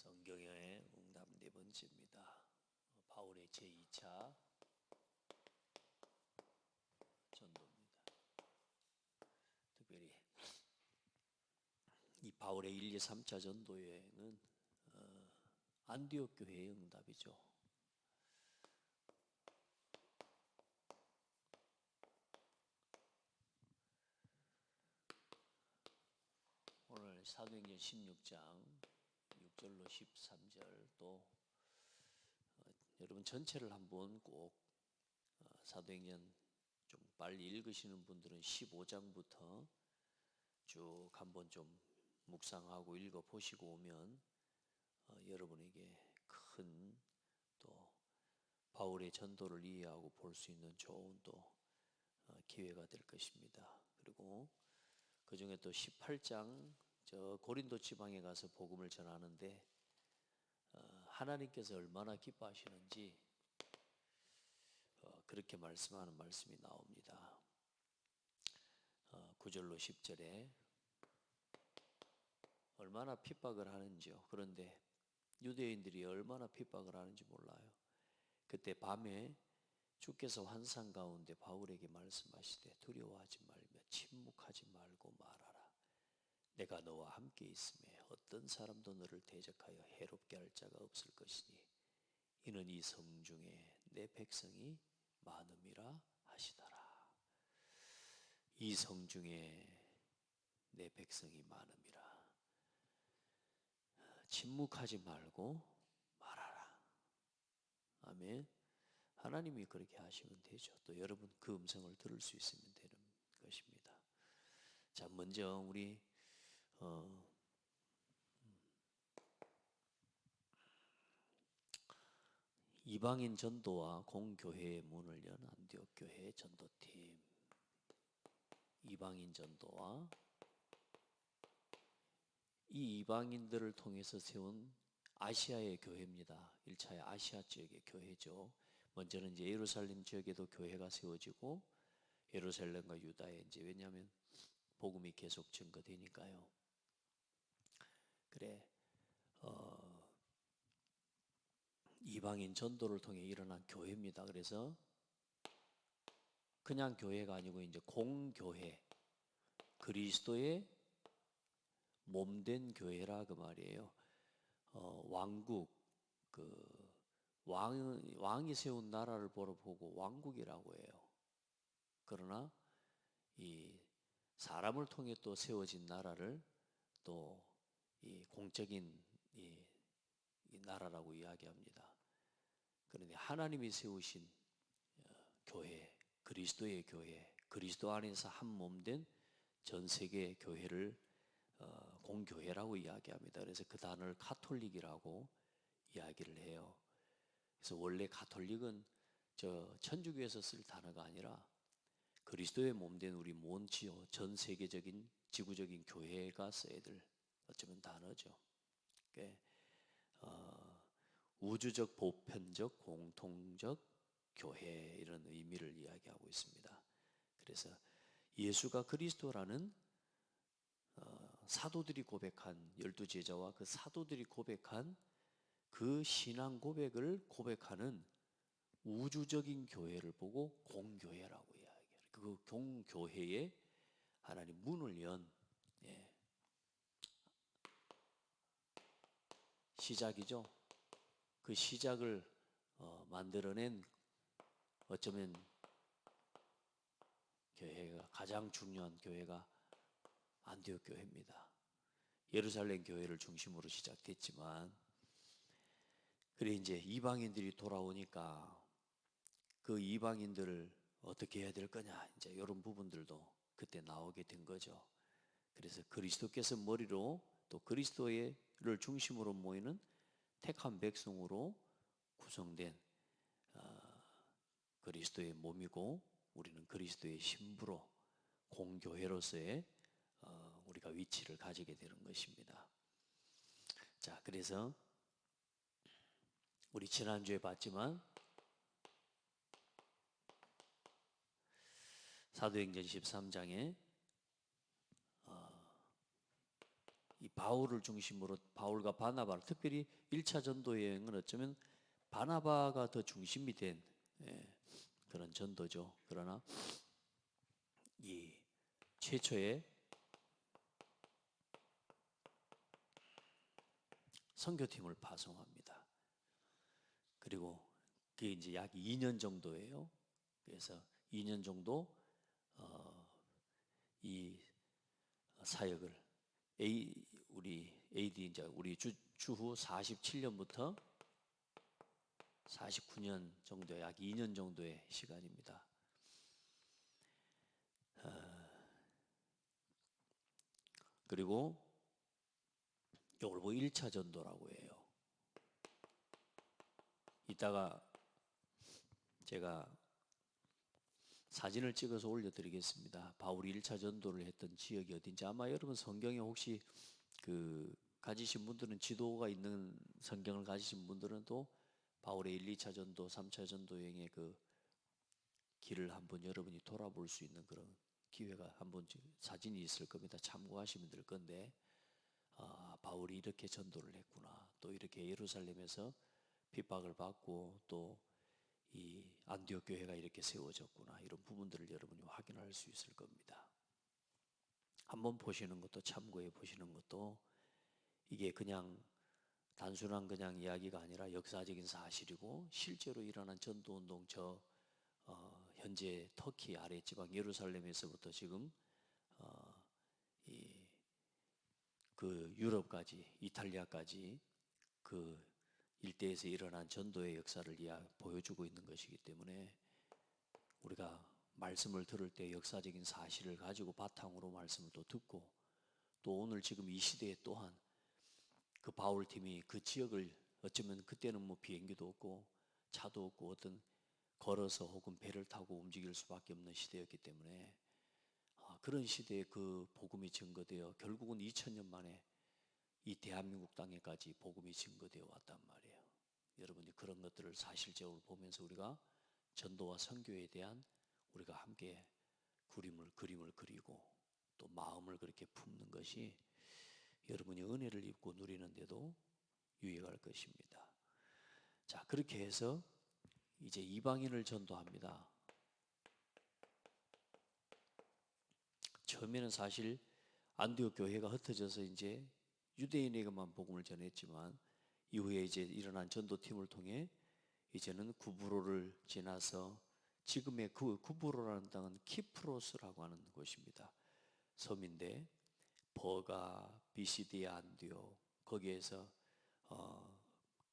성경의 응답 네 번째입니다. 바울의 제2차 전도입니다. 특별히 이 바울의 1, 2, 3차 전도 여행은 안디옥 교회의 응답이죠. 오늘 사도행전 16장 6절로 13절 또 여러분 전체를 한번 꼭 사도행전 좀 빨리 읽으시는 분들은 15장부터 쭉 한번 좀 묵상하고 읽어보시고 오면 여러분에게 큰 또 바울의 전도를 이해하고 볼 수 있는 좋은 또 기회가 될 것입니다. 그리고 그 중에 또 18장 저 고린도 지방에 가서 복음을 전하는데 하나님께서 얼마나 기뻐하시는지 그렇게 말씀하는 말씀이 나옵니다. 9절로 10절에 얼마나 핍박을 하는지요. 그런데 유대인들이 얼마나 핍박을 하는지 몰라요. 그때 밤에 주께서 환상 가운데 바울에게 말씀하시되 두려워하지 말며 침묵하지 말고 말하라. 내가 너와 함께 있음에 어떤 사람도 너를 대적하여 해롭게 할 자가 없을 것이니 이는 이 성중에 내 백성이 많음이라 하시더라. 이 성중에 내 백성이 많음이라. 침묵하지 말고 말하라. 아멘. 하나님이 그렇게 하시면 되죠. 또 여러분 그 음성을 들을 수 있으면 되는 것입니다. 자, 먼저 우리 이방인 전도와 공교회의 문을 연 안디옥 교회 전도팀. 이방인 전도와 이 이방인들을 통해서 세운 아시아의 교회입니다. 1차의 아시아 지역의 교회죠. 먼저는 이제 예루살렘 지역에도 교회가 세워지고 예루살렘과 유다에 이제 왜냐하면 복음이 계속 증거되니까요. 그래 이방인 전도를 통해 일어난 교회입니다. 그래서 그냥 교회가 아니고 이제 공교회, 그리스도의 몸된 교회라 그 말이에요. 왕국 왕이 세운 나라를 보고 왕국이라고 해요. 그러나 이 사람을 통해 또 세워진 나라를 또 이 공적인 이 나라라고 이야기합니다. 그런데 하나님이 세우신 교회, 그리스도의 교회, 그리스도 안에서 한 몸된 전 세계 교회를 공교회라고 이야기합니다. 그래서 그 단어를 카톨릭이라고 이야기를 해요. 그래서 원래 카톨릭은 저 천주교에서 쓸 단어가 아니라 그리스도의 몸된 우리 몬지오 전 세계적인 지구적인 교회가 써야 될 어쩌면 단어죠. 우주적 보편적 공통적 교회 이런 의미를 이야기하고 있습니다. 그래서 예수가 그리스도라는 사도들이 고백한 12제자와 그 사도들이 고백한 그 신앙 고백을 고백하는 우주적인 교회를 보고 공교회라고 이야기해요. 그 공교회에 하나님 문을 연 시작이죠. 그 시작을 만들어낸 어쩌면 교회가 가장 중요한 교회가 안디옥 교회입니다. 예루살렘 교회를 중심으로 시작됐지만 그래 이제 이방인들이 돌아오니까 그 이방인들을 어떻게 해야 될 거냐 이제 이런 부분들도 그때 나오게 된 거죠. 그래서 그리스도께서 머리로 또 그리스도를 중심으로 모이는 택한 백성으로 구성된 그리스도의 몸이고 우리는 그리스도의 신부로 공교회로서의 우리가 위치를 가지게 되는 것입니다. 자, 그래서 우리 지난주에 봤지만 사도행전 13장에 이 바울을 중심으로 바울과 바나바를 특별히 1차 전도 여행은 어쩌면 바나바가 더 중심이 된 그런 전도죠. 그러나 이 최초의 선교팀을 파송합니다. 그리고 그게 이제 약 2년 정도예요. 그래서 2년 정도 이 사역을 우리 AD 이제 우리 주후 47년부터 49년 정도, 약 2년 정도의 시간입니다. 그리고 이걸 뭐 1차 전도라고 해요. 이따가 제가 사진을 찍어서 올려드리겠습니다. 바울이 1차 전도를 했던 지역이 어딘지. 아마 여러분 성경에 혹시 가지신 분들은, 지도가 있는 성경을 가지신 분들은 또 바울의 1, 2차 전도, 3차 전도 여행의 그 길을 한번 여러분이 돌아볼 수 있는 그런 기회가 한번 사진이 있을 겁니다. 참고하시면 될 건데, 바울이 이렇게 전도를 했구나, 또 이렇게 예루살렘에서 핍박을 받고 또 이 안디옥 교회가 이렇게 세워졌구나, 이런 부분들을 여러분이 확인할 수 있을 겁니다. 한번 보시는 것도, 참고해 보시는 것도, 이게 그냥 단순한 그냥 이야기가 아니라 역사적인 사실이고 실제로 일어난 전도운동, 현재 터키 아랫지방 예루살렘에서부터 지금 그 유럽까지, 이탈리아까지 그 일대에서 일어난 전도의 역사를 보여주고 있는 것이기 때문에 우리가 말씀을 들을 때 역사적인 사실을 가지고 바탕으로 말씀을 또 듣고, 또 오늘 지금 이 시대에 또한 그 바울 팀이 그 지역을, 어쩌면 그때는 뭐 비행기도 없고 차도 없고 어떤 걸어서 혹은 배를 타고 움직일 수밖에 없는 시대였기 때문에 그런 시대에 그 복음이 증거되어 결국은 2000년 만에 이 대한민국 땅에까지 복음이 증거되어 왔단 말이에요. 여러분이 그런 것들을 사실적으로 보면서 우리가 전도와 선교에 대한 우리가 함께 그림을 그리고 또 마음을 그렇게 품는 것이 여러분이 은혜를 입고 누리는데도 유익할 것입니다. 자, 그렇게 해서 이제 이방인을 전도합니다. 처음에는 사실 안디옥 교회가 흩어져서 이제 유대인에게만 복음을 전했지만, 이후에 이제 일어난 전도팀을 통해 이제는 구브로를 지나서 지금의 그 구브로라는 땅은 키프로스라고 하는 곳입니다. 섬인데 버가, 비시디아, 안디옥, 거기에서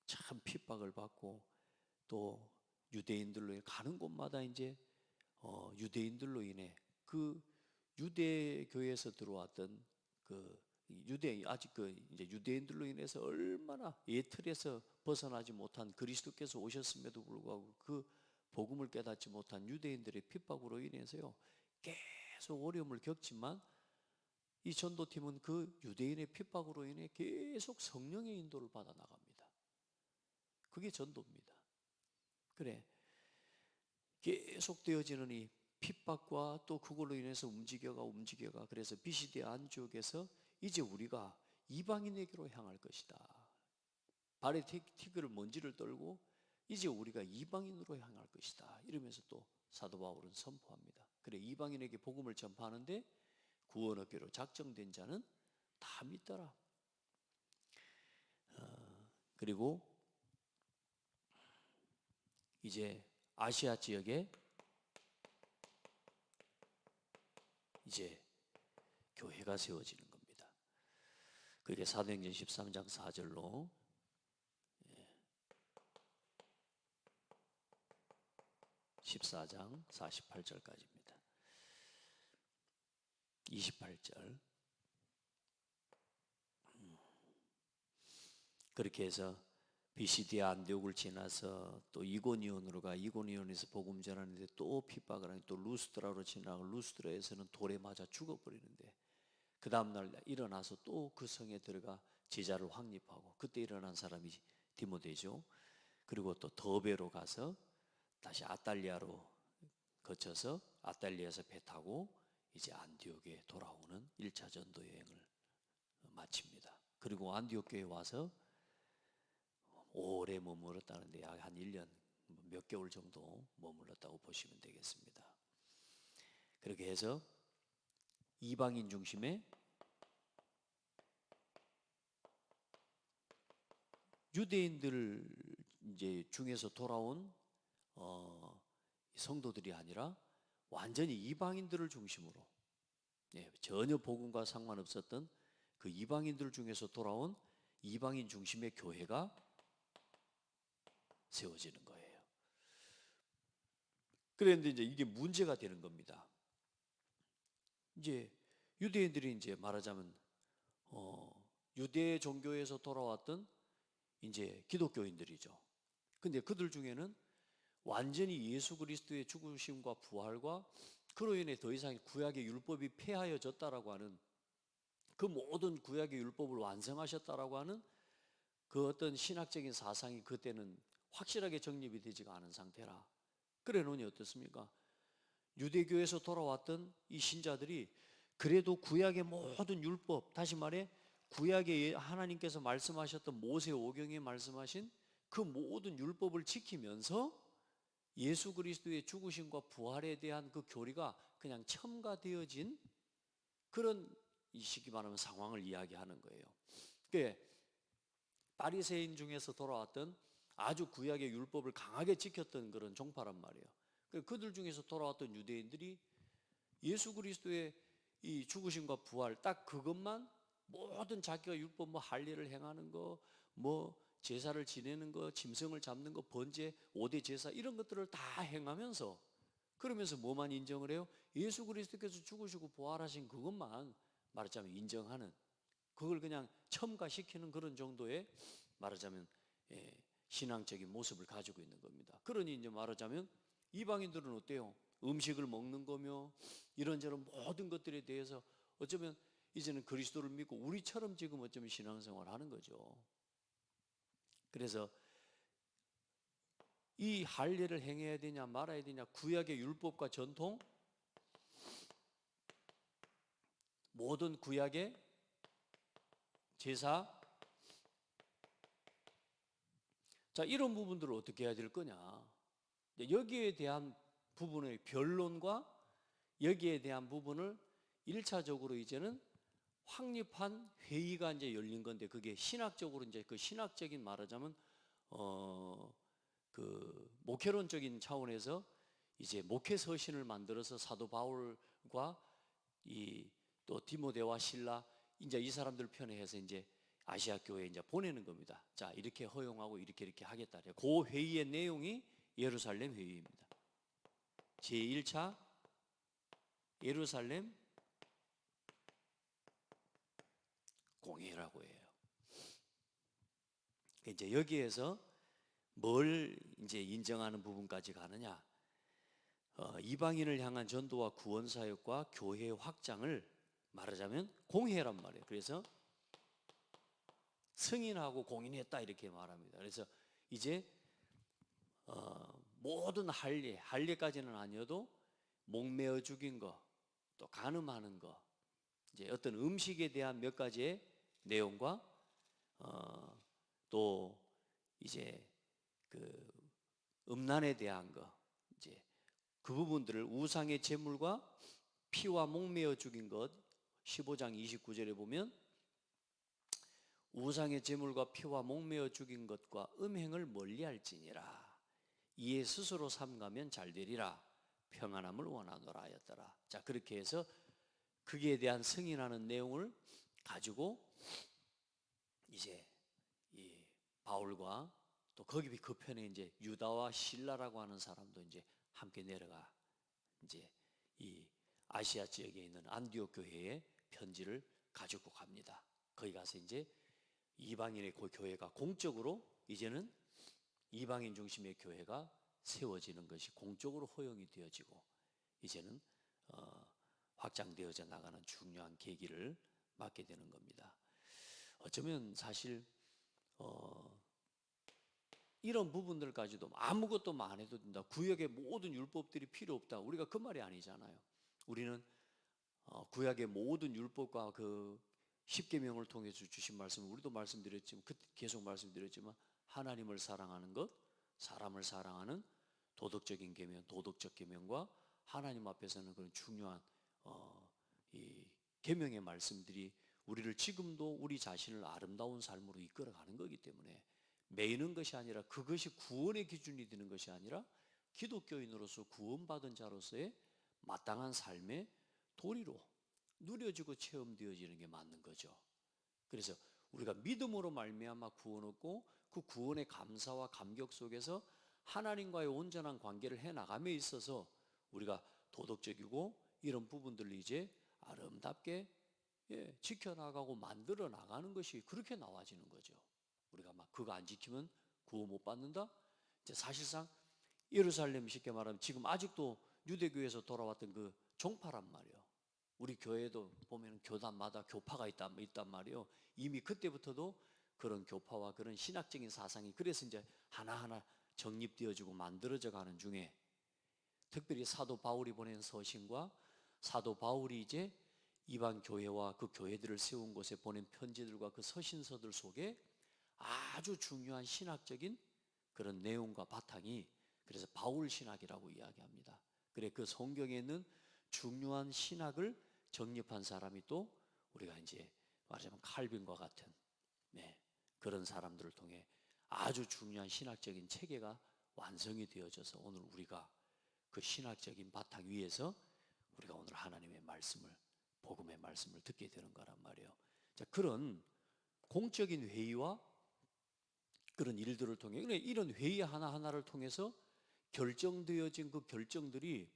참 핍박을 받고, 또 유대인들로 가는 곳마다 이제 유대인들로 인해 그 유대교에서 들어왔던 그 아직 이제 유대인들로 인해서 얼마나 예틀에서 벗어나지 못한, 그리스도께서 오셨음에도 불구하고 그 복음을 깨닫지 못한 유대인들의 핍박으로 인해서요 계속 어려움을 겪지만, 이 전도팀은 그 유대인의 핍박으로 인해 계속 성령의 인도를 받아 나갑니다. 그게 전도입니다. 그래, 계속 되어지는 이 핍박과 또 그걸로 인해서 움직여가 그래서 비시디아 안지옥에서 이제 우리가 이방인에게로 향할 것이다. 발에 티그를 먼지를 떨고 이제 우리가 이방인으로 향할 것이다. 이러면서 또 사도 바울은 선포합니다. 그래, 이방인에게 복음을 전파하는데 구원 얻기로 작정된 자는 다 믿더라. 그리고 이제 아시아 지역에 이제 교회가 세워지는 겁니다. 그게 사도행전 13장 4절로 14장 48절까지입니다. 28절. 그렇게 해서 비시디아 안디옥을 지나서 또 이고니온으로 가, 이고니온에서 복음 전하는데 또 핍박을 하니 또 루스드라로 지나고, 루스드라에서는 돌에 맞아 죽어버리는데, 그 다음날 일어나서 또 그 성에 들어가 제자를 확립하고, 그때 일어난 사람이 디모데죠. 그리고 또 더베로 가서 다시 아탈리아로 거쳐서 아탈리아에서 배 타고 이제 안디옥에 돌아오는 1차 전도 여행을 마칩니다. 그리고 안디옥 교회에 와서 오래 머물렀다는데 약 한 1년 몇 개월 정도 머물렀다고 보시면 되겠습니다. 그렇게 해서 이방인 중심의 유대인들 이제 중에서 돌아온 성도들이 아니라 완전히 이방인들을 중심으로, 전혀 복음과 상관없었던 그 이방인들 중에서 돌아온 이방인 중심의 교회가 세워지는 거예요. 그런데 이제 이게 문제가 되는 겁니다. 이제 유대인들이 이제 말하자면 유대 종교에서 돌아왔던 이제 기독교인들이죠. 근데 그들 중에는 완전히 예수 그리스도의 죽으심과 부활과 그로 인해 더 이상 구약의 율법이 폐하여졌다라고 하는, 그 모든 구약의 율법을 완성하셨다라고 하는 그 어떤 신학적인 사상이 그때는 확실하게 정립이 되지가 않은 상태라. 그래 놓으니 어떻습니까? 유대교에서 돌아왔던 이 신자들이 그래도 구약의 모든 율법, 다시 말해 구약에 하나님께서 말씀하셨던 모세 오경에 말씀하신 그 모든 율법을 지키면서 예수 그리스도의 죽으심과 부활에 대한 그 교리가 그냥 첨가되어진 그런, 이 시기 말하면 상황을 이야기하는 거예요. 그게 바리새인 중에서 돌아왔던 아주 구약의 율법을 강하게 지켰던 그런 종파란 말이에요. 그들 중에서 돌아왔던 유대인들이 예수 그리스도의 이 죽으심과 부활 딱 그것만, 모든 자기가 율법 뭐 할례를 행하는 거, 뭐 제사를 지내는 거, 짐승을 잡는 거, 번제, 5대 제사 이런 것들을 다 행하면서, 그러면서 뭐만 인정을 해요? 예수 그리스도께서 죽으시고 부활하신 그것만 말하자면 인정하는, 그걸 그냥 첨가시키는 그런 정도의 말하자면 신앙적인 모습을 가지고 있는 겁니다. 그러니 이제 말하자면 이방인들은 어때요? 음식을 먹는 거며 이런저런 모든 것들에 대해서 어쩌면 이제는 그리스도를 믿고 우리처럼 지금 어쩌면 신앙생활을 하는 거죠. 그래서 이 할례를 행해야 되냐 말아야 되냐, 구약의 율법과 전통, 모든 구약의 제사, 자, 이런 부분들을 어떻게 해야 될 거냐. 여기에 대한 부분의 변론과 여기에 대한 부분을 1차적으로 이제는 확립한 회의가 이제 열린 건데, 그게 신학적으로 이제 그 신학적인 말하자면 그 목회론적인 차원에서 이제 목회 서신을 만들어서 사도 바울과 이 또 디모데와 실라, 이제 이 사람들 편에해서 이제 아시아 교회에 이제 보내는 겁니다. 자, 이렇게 허용하고 이렇게 하겠다. 그 회의의 내용이 예루살렘 회의입니다. 제1차 예루살렘 공회라고 해요. 이제 여기에서 뭘 이제 인정하는 부분까지 가느냐? 이방인을 향한 전도와 구원 사역과 교회 확장을 말하자면 공회란 말이에요. 그래서 승인하고 공인했다 이렇게 말합니다. 그래서 이제 모든 할례까지는 아니어도 목매어 죽인 거, 또 간음하는 거, 이제 어떤 음식에 대한 몇 가지의 내용과 또 이제 그 음란에 대한 거, 이제 그 부분들을 우상의 제물과 피와 목매어 죽인 것, 15장 29절에 보면 우상의 제물과 피와 목매어 죽인 것과 음행을 멀리할지니라. 이에 스스로 삼가면 잘되리라. 평안함을 원하노라 하였더라. 자, 그렇게 해서 거기에 대한 승인하는 내용을 가지고 이제 이 바울과 또 거기 그 편에 이제 유다와 실라라고 하는 사람도 이제 함께 내려가 이제 이 아시아 지역에 있는 안디옥 교회에 편지를 가지고 갑니다. 거기 가서 이제 이방인의 그 교회가 공적으로 이제는 이방인 중심의 교회가 세워지는 것이 공적으로 허용이 되어지고 이제는 확장되어져 나가는 중요한 계기를 맞게 되는 겁니다. 어쩌면 사실 이런 부분들까지도 아무것도 안 해도 된다, 구약의 모든 율법들이 필요 없다, 우리가 그 말이 아니잖아요. 우리는 구약의 모든 율법과 그 십계명을 통해서 주신 말씀, 우리도 말씀드렸지만 계속 말씀드렸지만 하나님을 사랑하는 것, 사람을 사랑하는 도덕적인 계명, 도덕적 계명과 하나님 앞에서는 그런 중요한 이 계명의 말씀들이 우리를 지금도 우리 자신을 아름다운 삶으로 이끌어가는 거기 때문에 매이는 것이 아니라 그것이 구원의 기준이 되는 것이 아니라 기독교인으로서 구원받은 자로서의 마땅한 삶의 도리로 누려지고 체험되어지는 게 맞는 거죠. 그래서 우리가 믿음으로 말미암아 구원 얻고 그 구원의 감사와 감격 속에서 하나님과의 온전한 관계를 해나감에 있어서 우리가 도덕적이고 이런 부분들을 이제 아름답게 지켜나가고 만들어 나가는 것이 그렇게 나와지는 거죠. 우리가 막 그거 안 지키면 구원 못 받는다? 이제 사실상 예루살렘 쉽게 말하면 지금 아직도 유대교에서 돌아왔던 그 종파란 말이에요. 우리 교회도 보면 교단마다 교파가 있단 말이에요. 이미 그때부터도 그런 교파와 그런 신학적인 사상이 그래서 이제 하나하나 정립되어지고 만들어져 가는 중에 특별히 사도 바울이 보낸 서신과 사도 바울이 이제 이방 교회와 그 교회들을 세운 곳에 보낸 편지들과 그 서신서들 속에 아주 중요한 신학적인 그런 내용과 바탕이 그래서 바울 신학이라고 이야기합니다. 그래 그 성경에 있는 중요한 신학을 정립한 사람이 또 우리가 이제 말하자면 칼빈과 같은 그런 사람들을 통해 아주 중요한 신학적인 체계가 완성이 되어져서 오늘 우리가 그 신학적인 바탕 위에서 우리가 오늘 하나님의 말씀을 복음의 말씀을 듣게 되는 거란 말이에요. 자, 그런 공적인 회의와 그런 일들을 통해 이런 회의 하나하나를 통해서 결정되어진 그 결정들이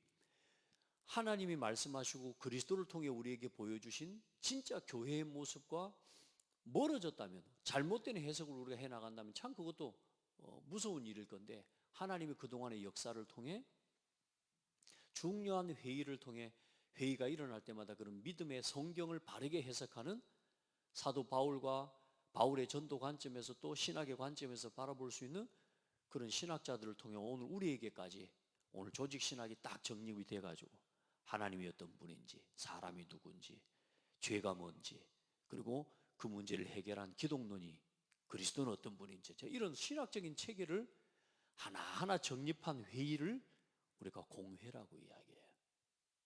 하나님이 말씀하시고 그리스도를 통해 우리에게 보여주신 진짜 교회의 모습과 멀어졌다면 잘못된 해석을 우리가 해나간다면 참 그것도 무서운 일일 건데 하나님이 그동안의 역사를 통해 중요한 회의를 통해 회의가 일어날 때마다 그런 믿음의 성경을 바르게 해석하는 사도 바울과 바울의 전도 관점에서 또 신학의 관점에서 바라볼 수 있는 그런 신학자들을 통해 오늘 우리에게까지 오늘 조직 신학이 딱 정립이 돼가지고 하나님이 어떤 분인지 사람이 누군지 죄가 뭔지 그리고 그 문제를 해결한 기독론이 그리스도는 어떤 분인지 이런 신학적인 체계를 하나하나 정립한 회의를 우리가 공회라고 이야기해요.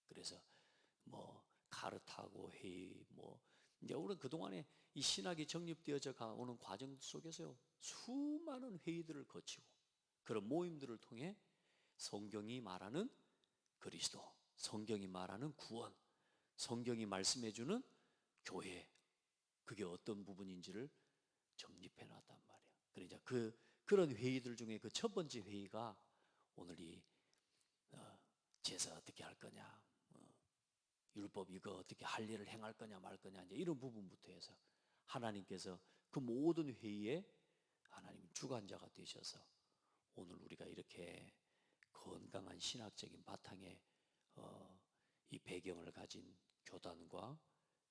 그래서 뭐 카르타고 회의 이제 우리는 그동안에 이 신학이 정립되어져 가오는 과정 속에서요 수많은 회의들을 거치고 그런 모임들을 통해 성경이 말하는 그리스도, 성경이 말하는 구원, 성경이 말씀해주는 교회 그게 어떤 부분인지를 정립해 놨단 말이에요. 그러니까 그런 회의들 중에 그 첫 번째 회의가 오늘 이 제사 어떻게 할 거냐, 율법 이거 어떻게 할 일을 행할 거냐 말 거냐 이제 이런 부분부터 해서 하나님께서 그 모든 회의에 하나님 주관자가 되셔서 오늘 우리가 이렇게 건강한 신학적인 바탕에 이 배경을 가진 교단과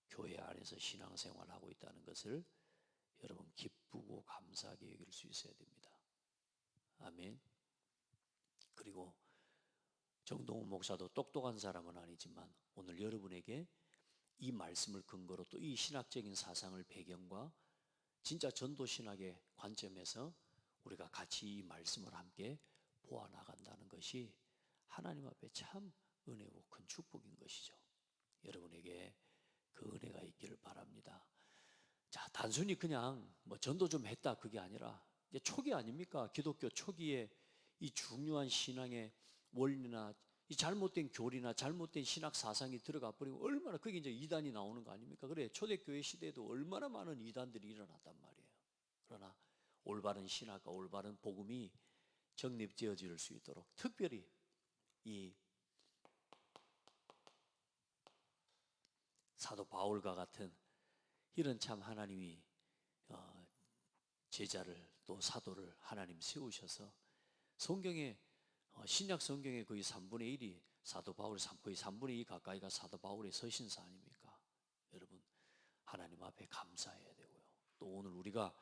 교회 안에서 신앙생활을 하고 있다는 것을 여러분 기쁘고 감사하게 여길 수 있어야 됩니다. 아멘. 그리고 정동훈 목사도 똑똑한 사람은 아니지만 오늘 여러분에게 이 말씀을 근거로 또 이 신학적인 사상을 배경과 진짜 전도신학의 관점에서 우리가 같이 이 말씀을 함께 보아나간다는 것이 하나님 앞에 참 은혜고 큰 축복인 것이죠. 여러분에게 그 은혜가 있기를 바랍니다. 자, 단순히 그냥 뭐 전도 좀 했다 그게 아니라 이제 초기 아닙니까? 기독교 초기에 이 중요한 신앙의 원리나 이 잘못된 교리나 잘못된 신학 사상이 들어가 버리고 얼마나 그게 이제 이단이 나오는 거 아닙니까? 그래 초대교회 시대에도 얼마나 많은 이단들이 일어났단 말이에요. 그러나 올바른 신학과 올바른 복음이 정립되어질 수 있도록 특별히 이 사도 바울과 같은 이런 참 하나님이 제자를 또 사도를 하나님 세우셔서 성경에 신약 성경의 거의 3분의 1이 사도 바울의 거의 3분의 2 가까이가 사도 바울의 서신서 아닙니까? 여러분 하나님 앞에 감사해야 되고요. 또 오늘 우리가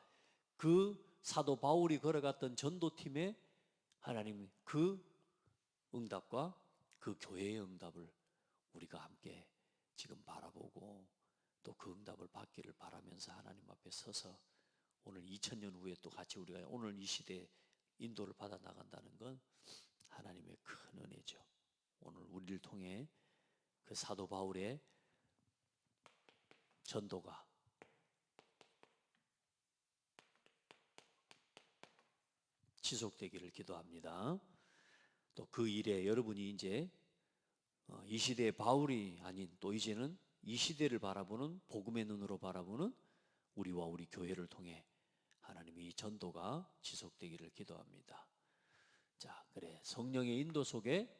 그 사도 바울이 걸어갔던 전도팀에 하나님 그 응답과 그 교회의 응답을 우리가 함께 지금 바라보고 또 그 응답을 받기를 바라면서 하나님 앞에 서서 오늘 2000년 후에 또 같이 우리가 오늘 이 시대에 인도를 받아 나간다는 건 하나님의 큰 은혜죠. 오늘 우리를 통해 그 사도 바울의 전도가 지속되기를 기도합니다. 또 그 일에 여러분이 이제 이 시대의 바울이 아닌 또 이제는 이 시대를 바라보는 복음의 눈으로 바라보는 우리와 우리 교회를 통해 하나님의 이 전도가 지속되기를 기도합니다. 자, 그래 성령의 인도 속에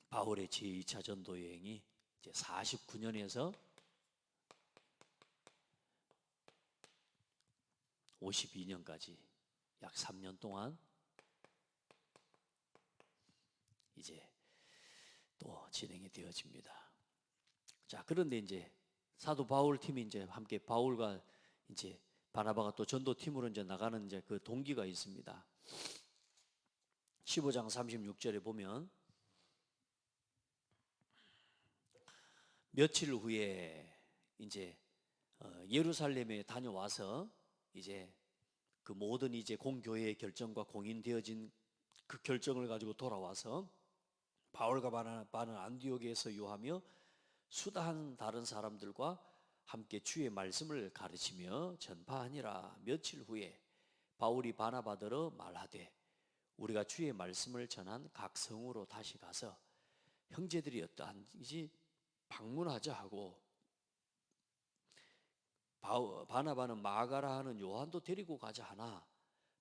바울의 제2차 전도 여행이 이제 49년에서 52년까지 약 3년 동안 이제 또 진행이 되어집니다. 자, 그런데 이제 사도 바울 팀이 이제 함께 바울과 이제 바나바가 또 전도팀으로 이제 나가는 이제 그 동기가 있습니다. 15장 36절에 보면 며칠 후에 이제 예루살렘에 다녀와서 이제 그 모든 이제 공교회의 결정과 공인되어진 그 결정을 가지고 돌아와서 바울과 바나바는 안디옥에서 유하며 수다한 다른 사람들과 함께 주의 말씀을 가르치며 전파하니라. 며칠 후에 바울이 바나바더러 말하되 우리가 주의 말씀을 전한 각 성으로 다시 가서 형제들이 어떠한지 방문하자 하고 바나바는 마가라 하는 요한도 데리고 가자 하나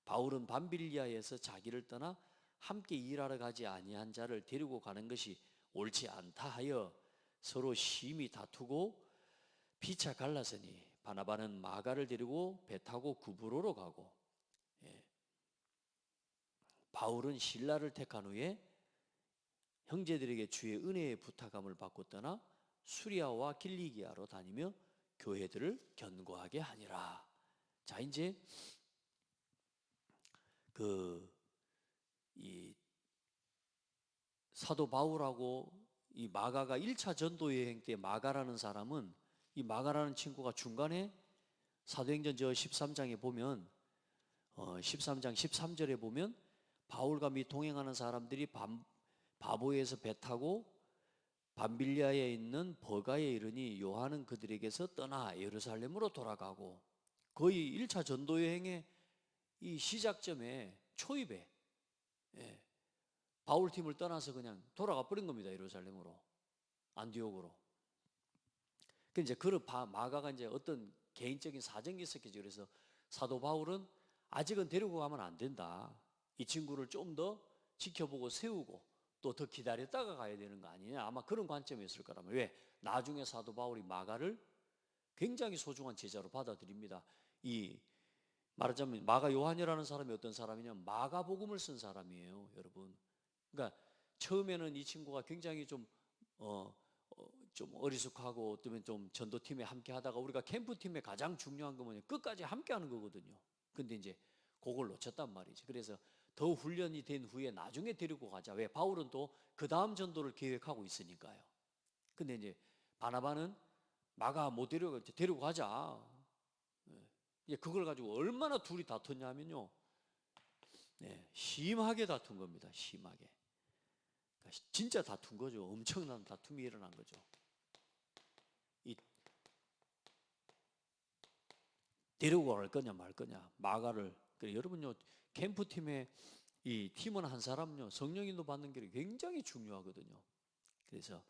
바울은 밤빌리아에서 자기를 떠나 함께 일하러 가지 아니한 자를 데리고 가는 것이 옳지 않다 하여 서로 심히 다투고 피차 갈라서니 바나바는 마가를 데리고 배 타고 구브로로 가고 바울은 실라를 택한 후에 형제들에게 주의 은혜의 부탁함을 받고 떠나 수리아와 길리기아로 다니며 교회들을 견고하게 하니라. 자, 이제 이 사도 바울하고 이 마가가 1차 전도 여행 때 마가라는 사람은 이 마가라는 친구가 중간에 사도행전 저 13장에 보면 13장 13절에 보면 바울과 및 동행하는 사람들이 바보에서 배 타고 밤빌리아에 있는 버가에 이르니 요한은 그들에게서 떠나 예루살렘으로 돌아가고 거의 1차 전도 여행의 이 시작점에 초입에 바울 팀을 떠나서 그냥 돌아가 버린 겁니다. 예루살렘으로, 안디옥으로. 그 이제 마가가 이제 어떤 개인적인 사정이 있었겠죠. 그래서 사도 바울은 아직은 데리고 가면 안 된다. 이 친구를 좀 더 지켜보고 세우고 또 더 기다렸다가 가야 되는 거 아니냐. 아마 그런 관점이었을 거라면 왜? 나중에 사도 바울이 마가를 굉장히 소중한 제자로 받아들입니다. 이 말하자면 마가 요한이라는 사람이 어떤 사람이냐면 마가복음을 쓴 사람이에요, 여러분. 그러니까 처음에는 이 친구가 굉장히 좀 어리숙하고 어쩌면 좀 전도팀에 함께 하다가 우리가 캠프팀의 가장 중요한 건 뭐냐, 끝까지 함께 하는 거거든요. 근데 이제 그걸 놓쳤단 말이지. 그래서 더 훈련이 된 후에 나중에 데리고 가자. 왜? 바울은 또 그 다음 전도를 계획하고 있으니까요. 근데 이제 바나바는 마가 못 데리고 가자. 그걸 가지고 얼마나 둘이 다퉜냐면요, 심하게 다툰 겁니다. 심하게. 그러니까 진짜 다툰 거죠. 엄청난 다툼이 일어난 거죠. 데리고 갈 거냐 말 거냐, 마가를. 그래, 여러분요, 캠프팀에 이 팀원 한 사람요, 성령인도 받는 게 굉장히 중요하거든요. 그래서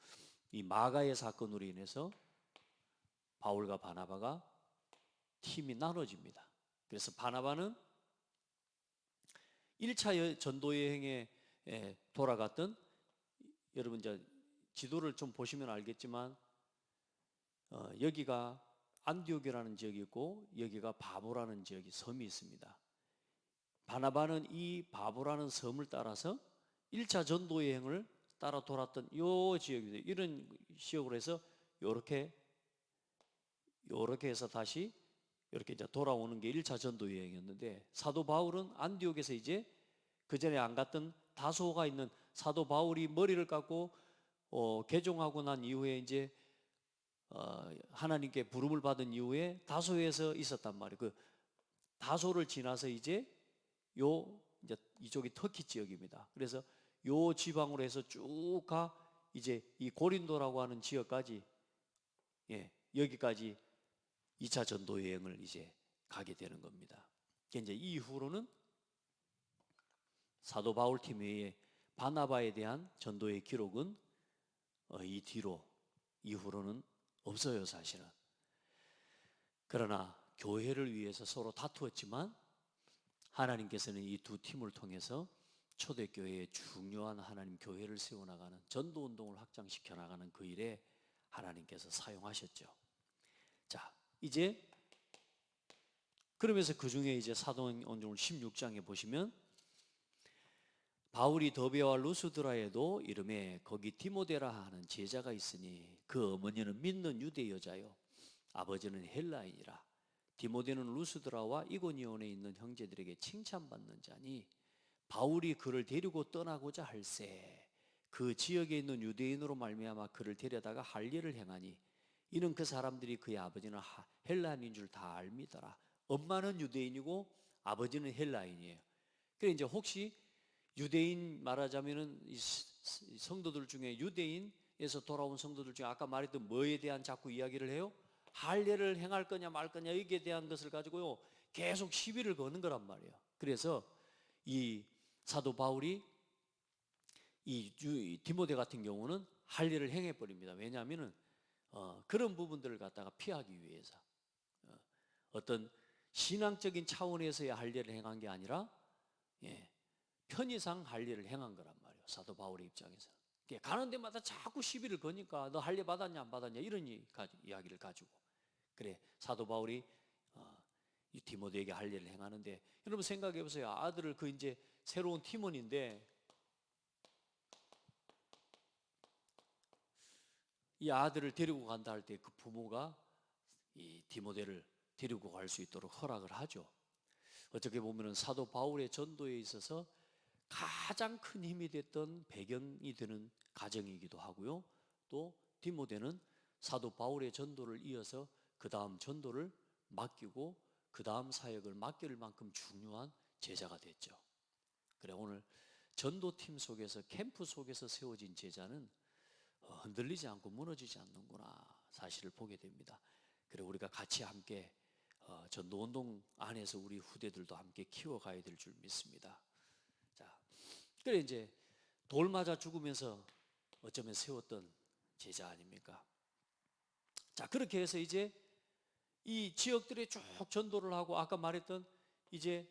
이 마가의 사건으로 인해서 바울과 바나바가 팀이 나눠집니다. 그래서 바나바는 1차 전도 여행에 돌아갔던, 여러분 이제 지도를 좀 보시면 알겠지만 여기가 안디옥이라는 지역이 있고 여기가 바보라는 지역이 섬이 있습니다. 바나바는 이 바보라는 섬을 따라서 1차 전도 여행을 따라 돌았던 요 지역입니다. 이런 지역으로 해서 요렇게 해서 다시 이렇게 이제 돌아오는 게 1차 전도 여행이었는데, 사도 바울은 안디옥에서 이제 그 전에 안 갔던 다소가 있는, 사도 바울이 머리를 깎고 개종하고 난 이후에 이제 하나님께 부름을 받은 이후에 다소에서 있었단 말이에요. 그 다소를 지나서 이제 이제 이쪽이 터키 지역입니다. 그래서 요 지방으로 해서 쭉 가 이제 이 고린도라고 하는 지역까지, 여기까지 2차 전도 여행을 이제 가게 되는 겁니다. 이제 이후로는 사도 바울 팀 외에 바나바에 대한 전도의 기록은 이 뒤로 이후로는 없어요, 사실은. 그러나 교회를 위해서 서로 다투었지만 하나님께서는 이 두 팀을 통해서 초대교회의 중요한 하나님 교회를 세워나가는, 전도운동을 확장시켜 나가는 그 일에 하나님께서 사용하셨죠. 자, 이제 그러면서 그 중에 이제 사도행전 16장에 보시면 바울이 더베와 루스드라에도 이름에 거기 디모데라 하는 제자가 있으니 그 어머니는 믿는 유대 여자요 아버지는 헬라인이라. 디모데는 루스드라와 이고니온에 있는 형제들에게 칭찬받는 자니 바울이 그를 데리고 떠나고자 할세 그 지역에 있는 유대인으로 말미암아 그를 데려다가 할 일을 행하니 이는 그 사람들이 그의 아버지는 헬라인인 줄 다 알미더라. 엄마는 유대인이고 아버지는 헬라인이에요. 그래 이제 혹시 유대인 말하자면은 이 성도들 중에 유대인에서 돌아온 성도들 중에 아까 말했던 뭐에 대한 자꾸 이야기를 해요? 할례를 행할 거냐 말 거냐 여기에 대한 것을 가지고요 계속 시비를 거는 거란 말이에요. 그래서 이 사도 바울이 이 디모데 같은 경우는 할례를 행해 버립니다. 왜냐하면은 그런 부분들을 갖다가 피하기 위해서 어떤 신앙적인 차원에서의 할례를 행한 게 아니라 편의상 할례를 행한 거란 말이에요. 사도 바울의 입장에서 가는 데마다 자꾸 시비를 거니까 너 할례 받았냐 안 받았냐 이런 이야기를 가지고 그래 사도 바울이 이 디모데에게 할례를 행하는데 여러분 생각해 보세요. 아들을 그 이제 새로운 팀원인데 이 아들을 데리고 간다 할 때 그 부모가 이 디모데를 데리고 갈 수 있도록 허락을 하죠. 어떻게 보면은 사도 바울의 전도에 있어서 가장 큰 힘이 됐던 배경이 되는 가정이기도 하고요. 또 디모데는 사도 바울의 전도를 이어서 그 다음 전도를 맡기고 그 다음 사역을 맡길 만큼 중요한 제자가 됐죠. 그래 오늘 전도팀 속에서 캠프 속에서 세워진 제자는 흔들리지 않고 무너지지 않는구나 사실을 보게 됩니다. 그래 우리가 같이 함께 전도운동 안에서 우리 후대들도 함께 키워가야 될 줄 믿습니다. 자, 그래 이제 돌 맞아 죽으면서 어쩌면 세웠던 제자 아닙니까? 자 그렇게 해서 이제 이 지역들에 쭉 전도를 하고 아까 말했던 이제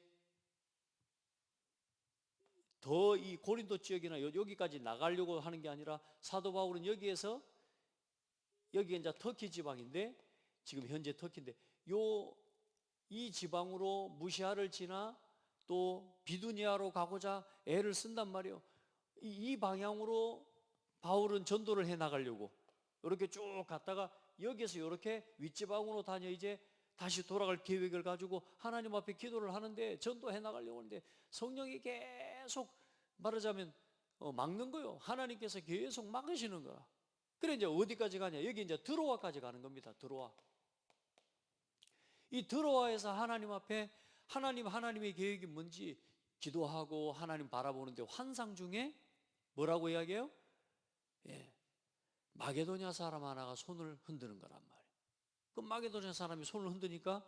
더 이 고린도 지역이나 여기까지 나가려고 하는 게 아니라 사도 바울은 여기에서 여기가 이제 터키 지방인데 지금 현재 터키인데 이 지방으로 무시아를 지나 또 비두니아로 가고자 애를 쓴단 말이에요. 이 방향으로 바울은 전도를 해 나가려고 이렇게 쭉 갔다가 여기에서 이렇게 윗지방으로 다녀 이제 다시 돌아갈 계획을 가지고 하나님 앞에 기도를 하는데 전도해 나가려고 하는데 성령이 계속 말하자면 막는 거예요. 하나님께서 계속 막으시는 거야. 그래 이제 어디까지 가냐? 여기 이제 드로아까지 가는 겁니다. 드로아. 이 드로아에서 하나님 앞에 하나님의 계획이 뭔지 기도하고 하나님 바라보는데 환상 중에 뭐라고 이야기해요? 마게도냐 사람 하나가 손을 흔드는 거란 말이에요. 그 마게도냐 사람이 손을 흔드니까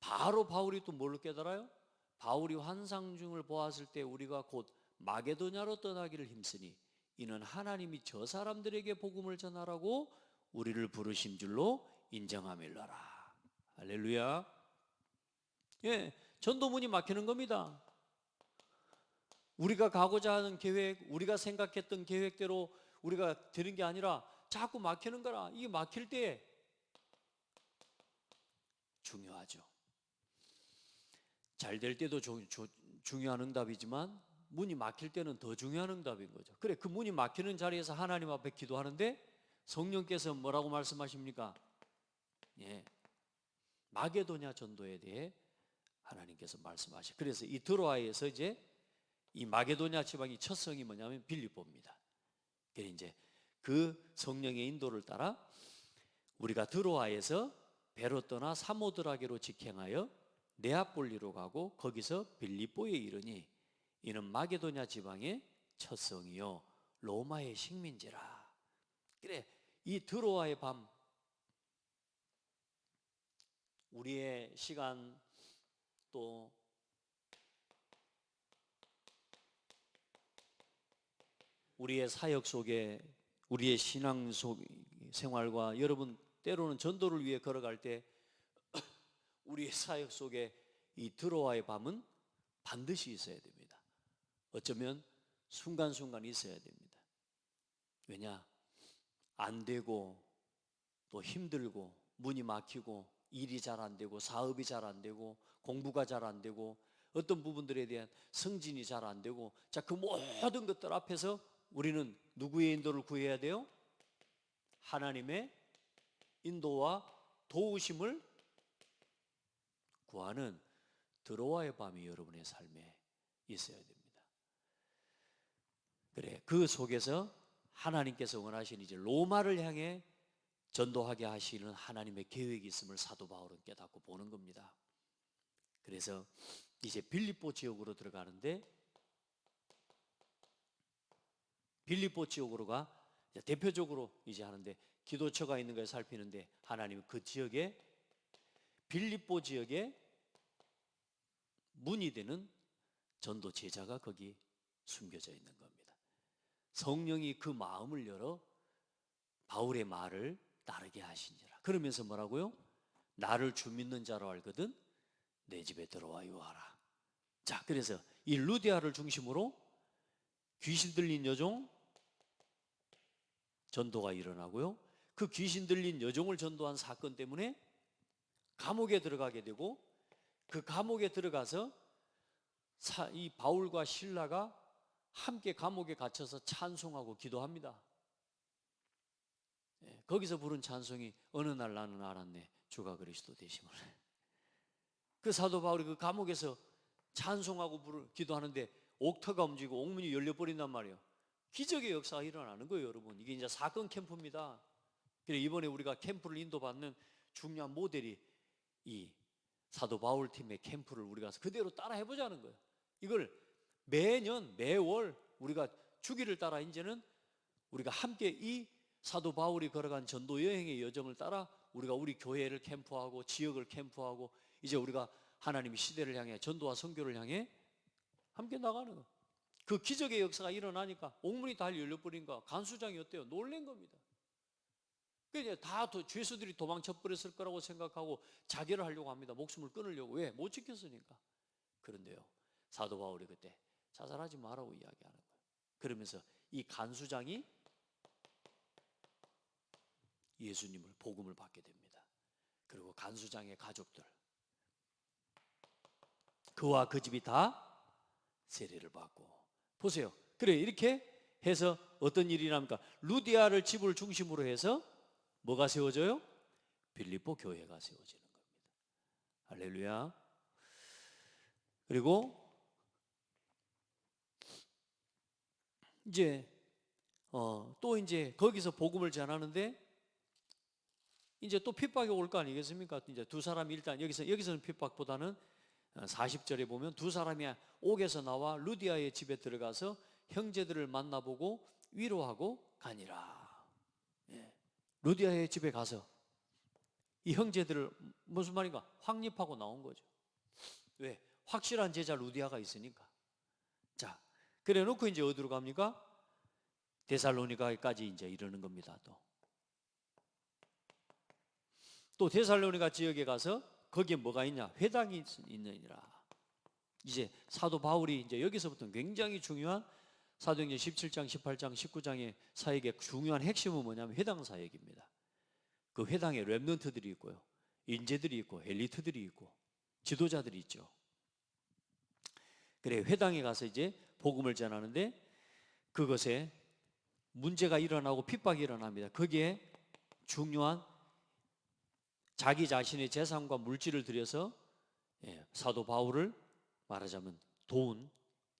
바로 바울이 또 뭘로 깨달아요? 바울이 환상 중을 보았을 때 우리가 곧 마게도냐로 떠나기를 힘쓰니 이는 하나님이 저 사람들에게 복음을 전하라고 우리를 부르신 줄로 인정함일러라. 할렐루야. 전도문이 막히는 겁니다. 우리가 가고자 하는 계획, 우리가 생각했던 계획대로 우리가 되는 게 아니라 자꾸 막히는 거라. 이게 막힐 때 중요하죠. 잘 될 때도 중요한 응답이지만 문이 막힐 때는 더 중요한 응답인 거죠. 그래 그 문이 막히는 자리에서 하나님 앞에 기도하는데 성령께서 뭐라고 말씀하십니까? 마게도냐 전도에 대해 하나님께서 말씀하셔. 그래서 이 드로아에서 이제 이 마게도냐 지방의 첫 성이 뭐냐면 빌립보입니다. 그래서 이제 그 성령의 인도를 따라 우리가 드로아에서 배로 떠나 사모드라게로 직행하여 네아폴리로 가고 거기서 빌립보에 이르니 이는 마게도냐 지방의 첫 성이요 로마의 식민지라. 그래, 이 드로아의 밤, 우리의 시간 또 우리의 사역 속에 우리의 신앙 속 생활과 여러분 때로는 전도를 위해 걸어갈 때 우리의 사역 속에 이 드로아의 밤은 반드시 있어야 됩니다. 어쩌면 순간순간 있어야 됩니다. 왜냐? 안 되고 또 힘들고 문이 막히고 일이 잘 안 되고 사업이 잘 안 되고 공부가 잘 안 되고 어떤 부분들에 대한 승진이 잘 안 되고 자, 그 모든 것들 앞에서 우리는 누구의 인도를 구해야 돼요? 하나님의 인도와 도우심을 구하는 드로아의 밤이 여러분의 삶에 있어야 됩니다. 그래, 그 속에서 하나님께서 원하시는 이제 로마를 향해 전도하게 하시는 하나님의 계획이 있음을 사도 바울은 깨닫고 보는 겁니다. 그래서 이제 빌립보 지역으로 들어가는데 빌립보 지역으로가 대표적으로 이제 하는데 기도처가 있는 걸 살피는데 하나님은 그 지역에 빌립보 지역에 문이 되는 전도 제자가 거기 숨겨져 있는 겁니다. 성령이 그 마음을 열어 바울의 말을 따르게 하시니라. 그러면서 뭐라고요? 나를 주 믿는 자로 알거든 내 집에 들어와 유하라. 자, 그래서 이 루디아를 중심으로 귀신 들린 여종 전도가 일어나고요. 그 귀신 들린 여종을 전도한 사건 때문에 감옥에 들어가게 되고 그 감옥에 들어가서 이 바울과 실라가 함께 감옥에 갇혀서 찬송하고 기도합니다. 거기서 부른 찬송이 어느 날 나는 알았네 주가 그리스도 되심을. 그 사도 바울이 그 감옥에서 찬송하고 기도하는데 옥터가 움직이고 옥문이 열려버린단 말이에요. 기적의 역사가 일어나는 거예요, 여러분. 이게 이제 사건 캠프입니다. 그래, 이번에 우리가 캠프를 인도받는 중요한 모델이 이 사도 바울 팀의 캠프를 우리가 그대로 따라 해보자는 거예요. 이걸 매년 매월 우리가 주기를 따라 이제는 우리가 함께 이 사도 바울이 걸어간 전도 여행의 여정을 따라 우리가 우리 교회를 캠프하고 지역을 캠프하고 이제 우리가 하나님의 시대를 향해 전도와 선교를 향해 함께 나가는 거예요. 그 기적의 역사가 일어나니까 옥문이 다 열려버린가 간수장이 어때요? 놀란 겁니다. 그러니까 다 죄수들이 도망쳐 버렸을 거라고 생각하고 자결을 하려고 합니다. 목숨을 끊으려고. 왜? 못 지켰으니까. 그런데요, 사도 바울이 그때 자살하지 말라고 이야기하는 거예요. 그러면서 이 간수장이 예수님을 복음을 받게 됩니다. 그리고 간수장의 가족들 그와 그 집이 다 세례를 받고 보세요. 그래, 이렇게 해서 어떤 일이 납니까? 루디아를 집을 중심으로 해서 뭐가 세워져요? 빌립보 교회가 세워지는 겁니다. 할렐루야. 그리고 이제 또 이제 거기서 복음을 전하는데 이제 또 핍박이 올 거 아니겠습니까? 이제 두 사람이 일단 여기서는 핍박보다는 40절에 보면 두 사람이 옥에서 나와 루디아의 집에 들어가서 형제들을 만나보고 위로하고 가니라. 루디아의 집에 가서 이 형제들을 무슨 말인가? 확립하고 나온 거죠. 왜? 확실한 제자 루디아가 있으니까. 자, 그래 놓고 이제 어디로 갑니까? 데살로니가까지 이제 이르는 겁니다. 또 데살로니가 지역에 가서 거기에 뭐가 있냐? 회당이 있느니라. 이제 사도 바울이 이제 여기서부터 굉장히 중요한 사도행전 17장, 18장, 19장의 사역의 중요한 핵심은 뭐냐면 회당 사역입니다. 그 회당에 렘넌트들이 있고요, 인재들이 있고 엘리트들이 있고 지도자들이 있죠. 그래, 회당에 가서 이제 복음을 전하는데 그것에 문제가 일어나고 핍박이 일어납니다. 거기에 중요한 자기 자신의 재산과 물질을 들여서 사도 바울을 말하자면 돈,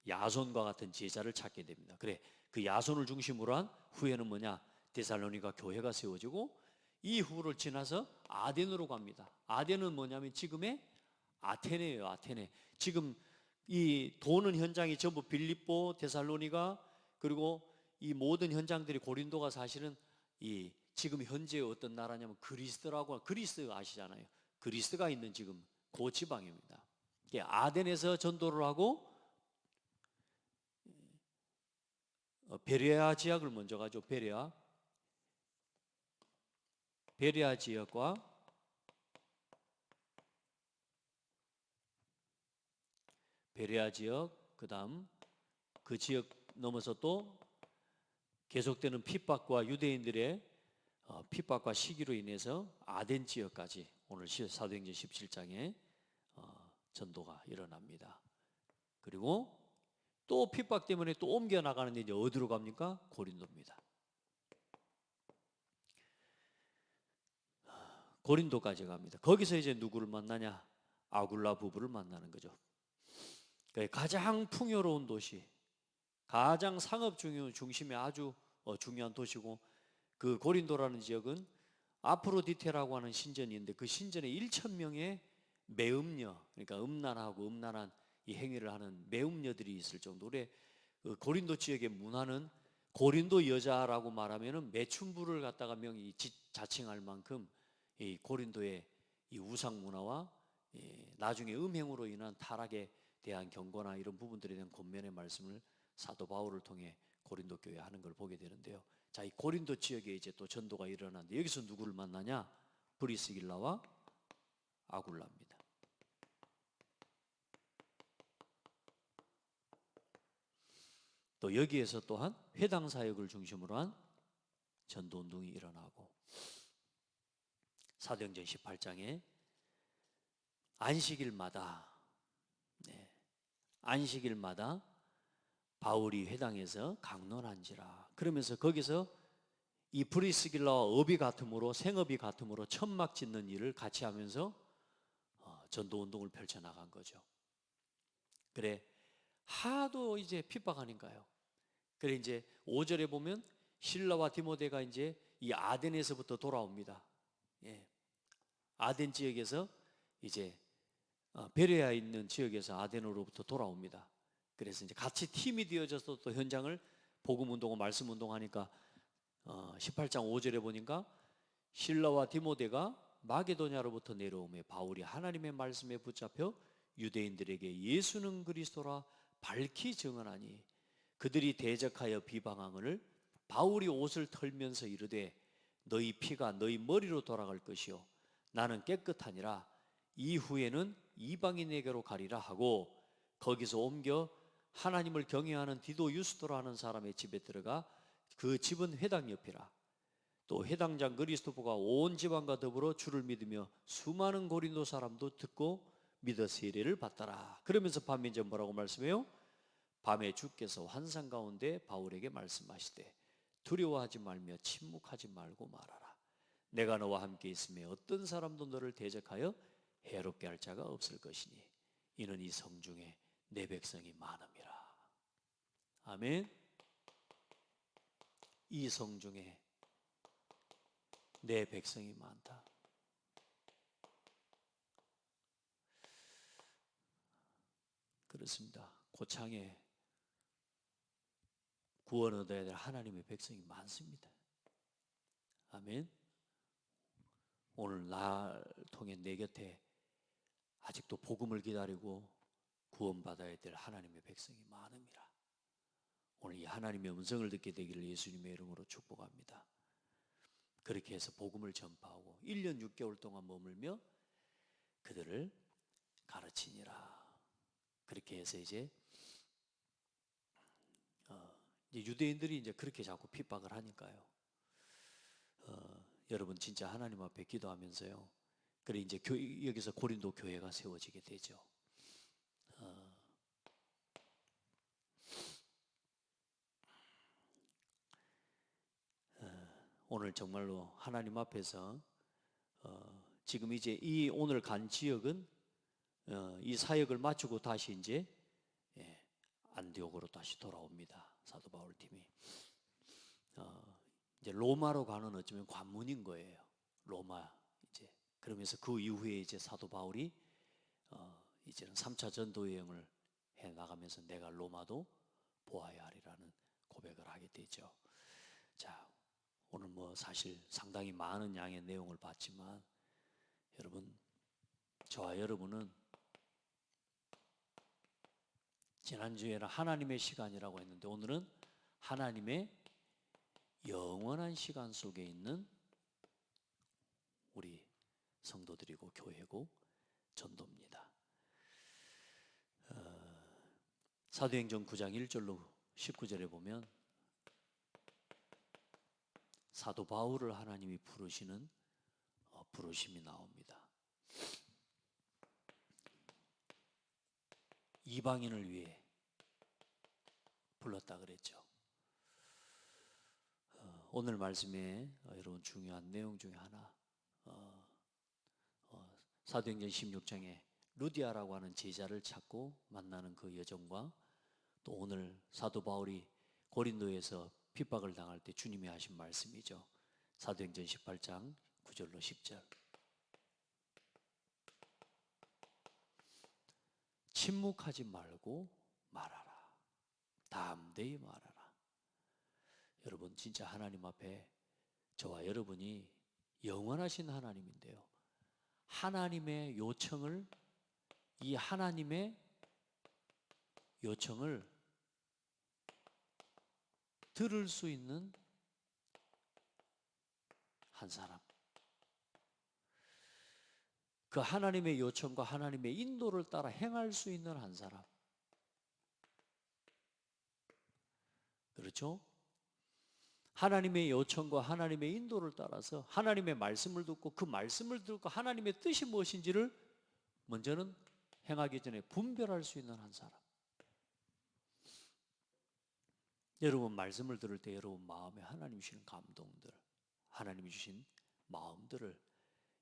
야손과 같은 제자를 찾게 됩니다. 그래, 그 야손을 중심으로 한 후에는 뭐냐? 데살로니가 교회가 세워지고 이후를 지나서 아덴으로 갑니다. 아덴은 뭐냐면 지금의 아테네예요. 아테네. 지금 이 도는 현장이 전부 빌립보, 데살로니가, 그리고 이 모든 현장들이 고린도가 사실은 이 지금 현재 어떤 나라냐면 그리스라고, 그리스 아시잖아요. 그리스가 있는 지금 그 지방입니다. 아덴에서 전도를 하고 베레아 지역을 먼저 가죠. 베레아 지역과 베레아 지역, 그다음 그 지역 넘어서 또 계속되는 핍박과 유대인들의 핍박과 시기로 인해서 아덴 지역까지 오늘 사도행전 17장에 전도가 일어납니다. 그리고 또 핍박 때문에 또 옮겨 나가는데 이제 어디로 갑니까? 고린도입니다. 고린도까지 갑니다. 거기서 이제 누구를 만나냐? 아굴라 부부를 만나는 거죠. 가장 풍요로운 도시, 가장 상업 중심의 아주 중요한 도시고, 그 고린도라는 지역은 아프로디테라고 하는 신전이 있는데 그 신전에 1,000명의 매음녀, 그러니까 음란하고 음란한 이 행위를 하는 매음녀들이 있을 정도로 그 고린도 지역의 문화는 고린도 여자라고 말하면은 매춘부를 갖다가 명이 자칭할 만큼 이 고린도의 이 우상 문화와 나중에 음행으로 인한 타락에 대한 경고나 이런 부분들에 대한 권면의 말씀을 사도 바울을 통해 고린도 교회에 하는 걸 보게 되는데요. 자, 이 고린도 지역에 이제 또 전도가 일어나는데 여기서 누구를 만나냐? 브리스길라와 아굴라입니다. 또 여기에서 또한 회당 사역을 중심으로 한 전도 운동이 일어나고, 사도행전 18장에 안식일마다 바울이 회당에서 강론한지라, 그러면서 거기서 이 브리스길라와 업이 같음으로, 생업이 같음으로 천막 짓는 일을 같이 하면서 전도 운동을 펼쳐 나간 거죠. 그래, 하도 이제 핍박하니까요. 그래, 이제 5절에 보면 실라와 디모데가 이제 이 아덴에서부터 돌아옵니다. 아덴 지역에서 이제 베레아에 있는 지역에서 아덴으로부터 돌아옵니다. 그래서 이제 같이 팀이 되어져서 또 현장을 복음 운동과 말씀 운동하니까 18장 5절에 보니까 실라와 디모데가 마게도냐로부터 내려오며 바울이 하나님의 말씀에 붙잡혀 유대인들에게 예수는 그리스도라 밝히 증언하니 그들이 대적하여 비방하거늘 바울이 옷을 털면서 이르되 너희 피가 너희 머리로 돌아갈 것이요 나는 깨끗하니라 이후에는 이방인에게로 가리라 하고 거기서 옮겨 하나님을 경외하는 디도 유스도라 하는 사람의 집에 들어가 그 집은 회당 옆이라. 또 회당장 그리스도보가 온 지방과 더불어 주를 믿으며 수많은 고린도 사람도 듣고 믿어 세례를 받더라. 그러면서 밤에 이제 뭐라고 말씀해요? 밤에 주께서 환상 가운데 바울에게 말씀하시되 두려워하지 말며 침묵하지 말고 말하라. 내가 너와 함께 있으며 어떤 사람도 너를 대적하여 해롭게 할 자가 없을 것이니 이는 이 성중에 내 백성이 많음이라. 아멘. 이 성중에 내 백성이 많다. 그렇습니다. 고창에 구원 얻어야 될 하나님의 백성이 많습니다. 아멘. 오늘 날 통해 내 곁에 아직도 복음을 기다리고 구원받아야 될 하나님의 백성이 많음이라. 오늘 이 하나님의 음성을 듣게 되기를 예수님의 이름으로 축복합니다. 그렇게 해서 복음을 전파하고 1년 6개월 동안 머물며 그들을 가르치니라. 그렇게 해서 이제 유대인들이 이제 그렇게 자꾸 핍박을 하니까요. 여러분 진짜 하나님 앞에 기도하면서요. 그래 이제 여기서 고린도 교회가 세워지게 되죠. 오늘 정말로 하나님 앞에서 지금 이제 이 오늘 간 지역은 이 사역을 마치고 다시 이제 안디옥으로 다시 돌아옵니다. 사도 바울 팀이. 이제 로마로 가는 어쩌면 관문인 거예요. 로마 이제 그러면서 그 이후에 이제 사도 바울이 이제는 3차 전도 여행을 해 나가면서 내가 로마도 보아야 하리라는 고백을 하게 되죠. 자, 오늘 뭐 사실 상당히 많은 양의 내용을 봤지만 여러분, 저와 여러분은 지난주에는 하나님의 시간이라고 했는데 오늘은 하나님의 영원한 시간 속에 있는 우리 성도들이고 교회고 전도입니다. 사도행전 9장 1절로 19절에 보면 사도 바울을 하나님이 부르시는 부르심이 나옵니다. 이방인을 위해 불렀다 그랬죠. 오늘 말씀에 여러분 중요한 내용 중에 하나 사도행전 16장에 루디아라고 하는 제자를 찾고 만나는 그 여정과 또 오늘 사도 바울이 고린도에서 핍박을 당할 때 주님이 하신 말씀이죠. 사도행전 18장 9절로 10절. 침묵하지 말고 말하라. 담대히 말하라. 여러분 진짜 하나님 앞에 저와 여러분이 영원하신 하나님인데요. 하나님의 요청을 이 하나님의 요청을 들을 수 있는 한 사람. 그 하나님의 요청과 하나님의 인도를 따라 행할 수 있는 한 사람. 그렇죠? 하나님의 요청과 하나님의 인도를 따라서 하나님의 말씀을 듣고 그 말씀을 듣고 하나님의 뜻이 무엇인지를 먼저는 행하기 전에 분별할 수 있는 한 사람. 여러분 말씀을 들을 때 여러분 마음에 하나님 주시는 감동들, 하나님이 주신 마음들을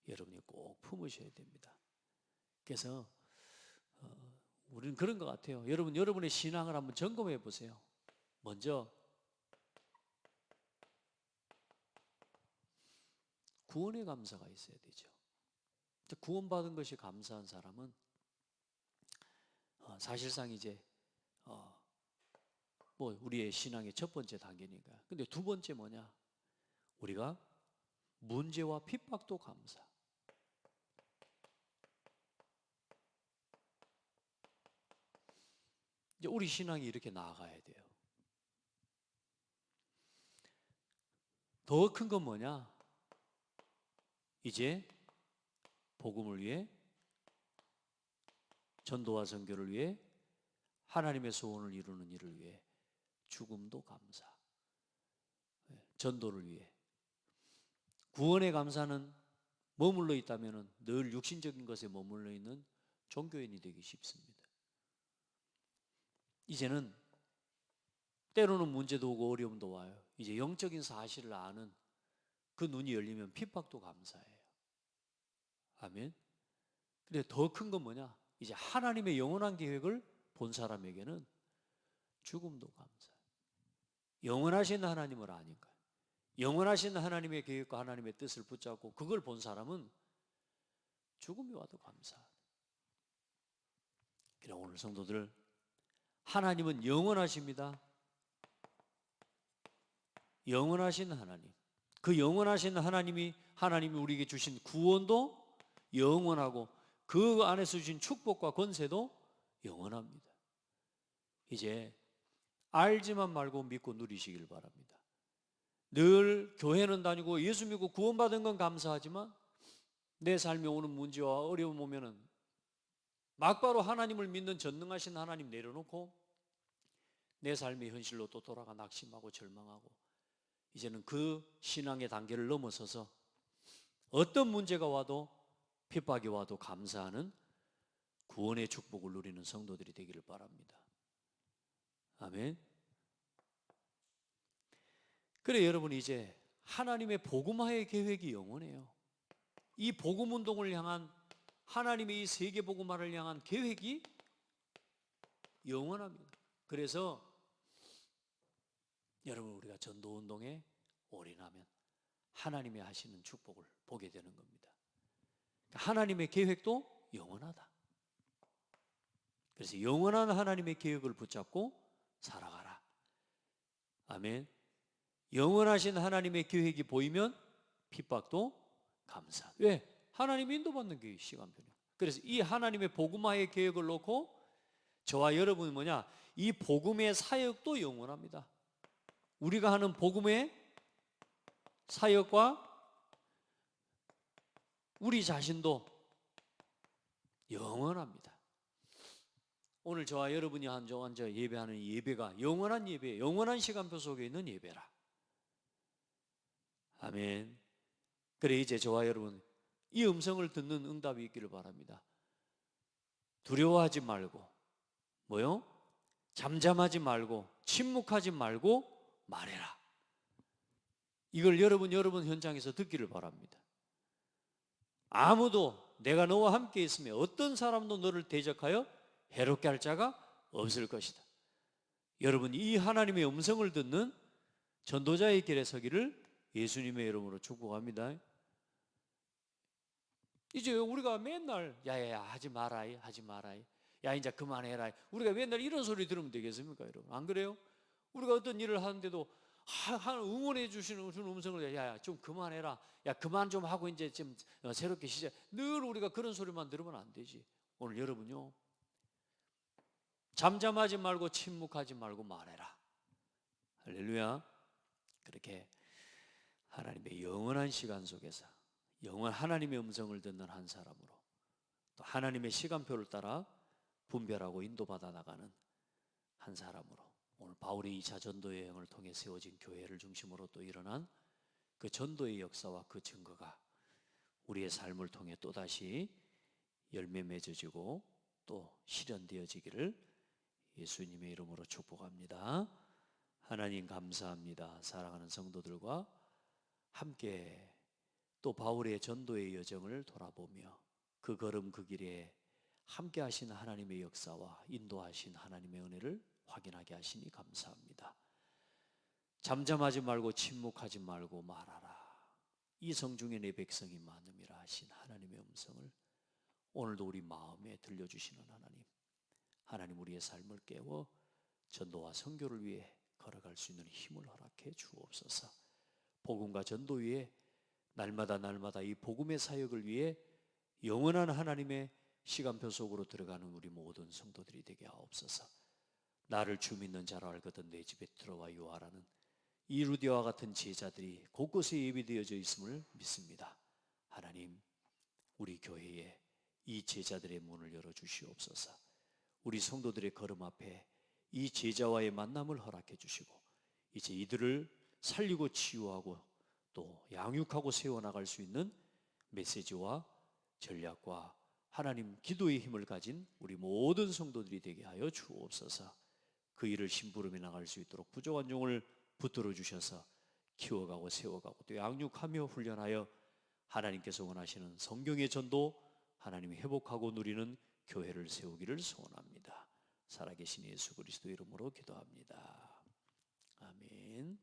여러분이 꼭 품으셔야 됩니다. 그래서 우리는 그런 것 같아요. 여러분의 신앙을 한번 점검해 보세요. 먼저 구원의 감사가 있어야 되죠. 구원받은 것이 감사한 사람은 사실상 이제 뭐 우리의 신앙의 첫 번째 단계니까. 근데 두 번째 뭐냐? 우리가 문제와 핍박도 감사. 이제 우리 신앙이 이렇게 나아가야 돼요. 더 큰 건 뭐냐? 이제 복음을 위해 전도와 선교를 위해 하나님의 소원을 이루는 일을 위해 죽음도 감사. 전도를 위해. 구원의 감사는 머물러 있다면 늘 육신적인 것에 머물러 있는 종교인이 되기 쉽습니다. 이제는 때로는 문제도 오고 어려움도 와요. 이제 영적인 사실을 아는 그 눈이 열리면 핍박도 감사해요. 아멘. 근데 더 큰 건 뭐냐? 이제 하나님의 영원한 계획을 본 사람에게는 죽음도 감사해요. 영원하신 하나님을 아니까. 영원하신 하나님의 계획과 하나님의 뜻을 붙잡고 그걸 본 사람은 죽음이 와도 감사해요. 그래 오늘 성도들 하나님은 영원하십니다. 영원하신 하나님. 그 영원하신 하나님이 우리에게 주신 구원도 영원하고 그 안에서 주신 축복과 권세도 영원합니다. 이제 알지만 말고 믿고 누리시길 바랍니다. 늘 교회는 다니고 예수 믿고 구원받은 건 감사하지만 내 삶에 오는 문제와 어려움 오면은 막바로 하나님을 믿는 전능하신 하나님 내려놓고 내 삶의 현실로 또 돌아가 낙심하고 절망하고 이제는 그 신앙의 단계를 넘어서서 어떤 문제가 와도 핍박이 와도 감사하는 구원의 축복을 누리는 성도들이 되기를 바랍니다. 아멘. 그래 여러분 이제 하나님의 복음화의 계획이 영원해요. 이 복음 운동을 향한 하나님의 이 세계 복음화를 향한 계획이 영원합니다. 그래서 여러분, 우리가 전도 운동에 올인하면 하나님이 하시는 축복을 보게 되는 겁니다. 하나님의 계획도 영원하다. 그래서 영원한 하나님의 계획을 붙잡고 살아가라. 아멘. 영원하신 하나님의 계획이 보이면 핍박도 감사. 왜? 하나님이 인도받는 게 시간표냐. 그래서 이 하나님의 복음화의 계획을 놓고 저와 여러분이 뭐냐? 이 복음의 사역도 영원합니다. 우리가 하는 복음의 사역과 우리 자신도 영원합니다. 오늘 저와 여러분이 앉아 예배하는 예배가 영원한 예배예요. 영원한 시간표 속에 있는 예배라. 아멘. 그래, 이제 저와 여러분 이 음성을 듣는 응답이 있기를 바랍니다. 두려워하지 말고 뭐요? 잠잠하지 말고 침묵하지 말고 말해라. 이걸 여러분 현장에서 듣기를 바랍니다. 아무도 내가 너와 함께 있으면 어떤 사람도 너를 대적하여 해롭게 할 자가 없을 것이다. 여러분, 이 하나님의 음성을 듣는 전도자의 길에 서기를 예수님의 이름으로 축복합니다. 이제 우리가 맨날 야야야 하지 마라 야 이제 그만해라, 우리가 맨날 이런 소리 들으면 되겠습니까, 여러분? 안 그래요? 우리가 어떤 일을 하는데도 응원해 주시는 음성을 야야 좀 그만해라, 야 그만 좀 하고 이제 좀 새롭게 시작. 늘 우리가 그런 소리만 들으면 안 되지. 오늘 여러분요, 잠잠하지 말고 침묵하지 말고 말해라. 할렐루야. 그렇게 하나님의 영원한 시간 속에서 하나님의 음성을 듣는 한 사람으로, 또 하나님의 시간표를 따라 분별하고 인도받아 나가는 한 사람으로, 오늘 바울의 2차 전도 여행을 통해 세워진 교회를 중심으로 또 일어난 그 전도의 역사와 그 증거가 우리의 삶을 통해 또다시 열매 맺어지고 또 실현되어지기를 예수님의 이름으로 축복합니다. 하나님 감사합니다. 사랑하는 성도들과 함께 또 바울의 전도의 여정을 돌아보며 그 걸음 그 길에 함께 하신 하나님의 역사와 인도하신 하나님의 은혜를 확인하게 하시니 감사합니다. 잠잠하지 말고 침묵하지 말고 말하라. 이 성중에 내 백성이 많음이라 하신 하나님의 음성을 오늘도 우리 마음에 들려주시는 하나님 우리의 삶을 깨워 전도와 선교를 위해 걸어갈 수 있는 힘을 허락해 주옵소서. 복음과 전도 위에 날마다 이 복음의 사역을 위해 영원한 하나님의 시간표 속으로 들어가는 우리 모든 성도들이 되게 하옵소서. 나를 주 믿는 자로 알거든 내 집에 들어와 유하라는 이 루디와 같은 제자들이 곳곳에 예비되어져 있음을 믿습니다. 하나님, 우리 교회에 이 제자들의 문을 열어주시옵소서. 우리 성도들의 걸음 앞에 이 제자와의 만남을 허락해 주시고 이제 이들을 살리고 치유하고 또 양육하고 세워나갈 수 있는 메시지와 전략과 하나님 기도의 힘을 가진 우리 모든 성도들이 되게 하여 주옵소서. 그 일을 심부름해 나갈 수 있도록 부족한 종을 붙들어 주셔서 키워가고 세워가고 또 양육하며 훈련하여 하나님께서 원하시는 성경의 전도, 하나님이 회복하고 누리는 교회를 세우기를 소원합니다. 살아계신 예수 그리스도 이름으로 기도합니다. 아멘.